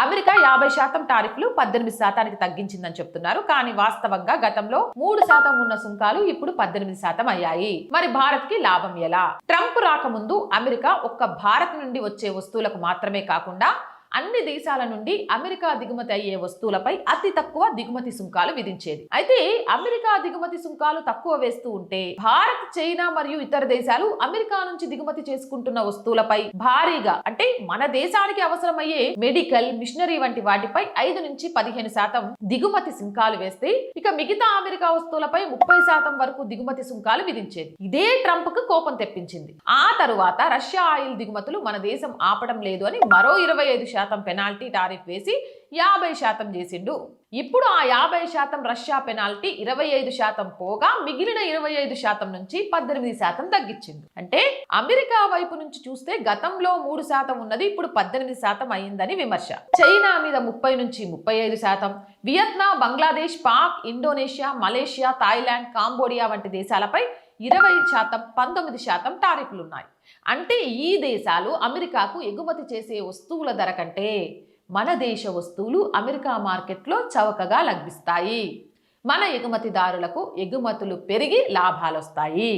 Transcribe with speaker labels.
Speaker 1: America 50% టారిఫ్లు 18% తగ్గించిందని చెప్తున్నారు. కానీ వాస్తవంగా గతంలో 3% ఉన్న సుంకాలు ఇప్పుడు 18% అయ్యాయి. మరి భారత్ కి లాభం ఎలా? ట్రంప్ రాకముందు అమెరికా ఒక్క భారత్ నుండి వచ్చే వస్తువులకు మాత్రమే కాకుండా అన్ని దేశాల నుండి అమెరికా దిగుమతి అయ్యే వస్తువులపై అతి తక్కువ దిగుమతి సుంకాలు విధించేది. అయితే అమెరికా దిగుమతి సుంకాలు తక్కువ వేస్తూ ఉంటే భారత్, చైనా మరియు ఇతర దేశాలు అమెరికా నుంచి దిగుమతి చేసుకుంటున్న వస్తువులపై భారీగా, అంటే మన దేశానికి అవసరమయ్యే మెడికల్, మిషనరీ వంటి వాటిపై 5 నుంచి 15% దిగుమతి సుంకాలు వేస్తే ఇక మిగతా అమెరికా వస్తువులపై 30% వరకు దిగుమతి సుంకాలు విధించేది. ఇదే ట్రంప్ కు కోపం తెప్పించింది. ఆ తరువాత రష్యా ఆయిల్ దిగుమతులు మన దేశం ఆపడం లేదు అని మరో 25% పెనాల్టీ టారిఫ్ వేసి 50% చేసిండు. ఇప్పుడు ఆ 50% రష్యా పెనాల్టీ 25% పోగా మిగిలిన 25% నుంచి 18% తగ్గించిండు. అంటే అమెరికా వైపు నుంచి చూస్తే గతంలో 3% ఉన్నది ఇప్పుడు 18% అయిందని విమర్శ. చైనా మీద 30 నుంచి 35%, Vietnam, Bangladesh, Pak, Indonesia, Malaysia, Thailand, Cambodia వంటి దేశాలపై 20%, 19% టారిఫ్లున్నాయి. అంటే ఈ దేశాలు అమెరికాకు ఎగుమతి చేసే వస్తువుల ధర కంటే మన దేశ వస్తువులు అమెరికా మార్కెట్లో చవకగా లభిస్తాయి. మన ఎగుమతిదారులకు ఎగుమతులు పెరిగి లాభాలొస్తాయి.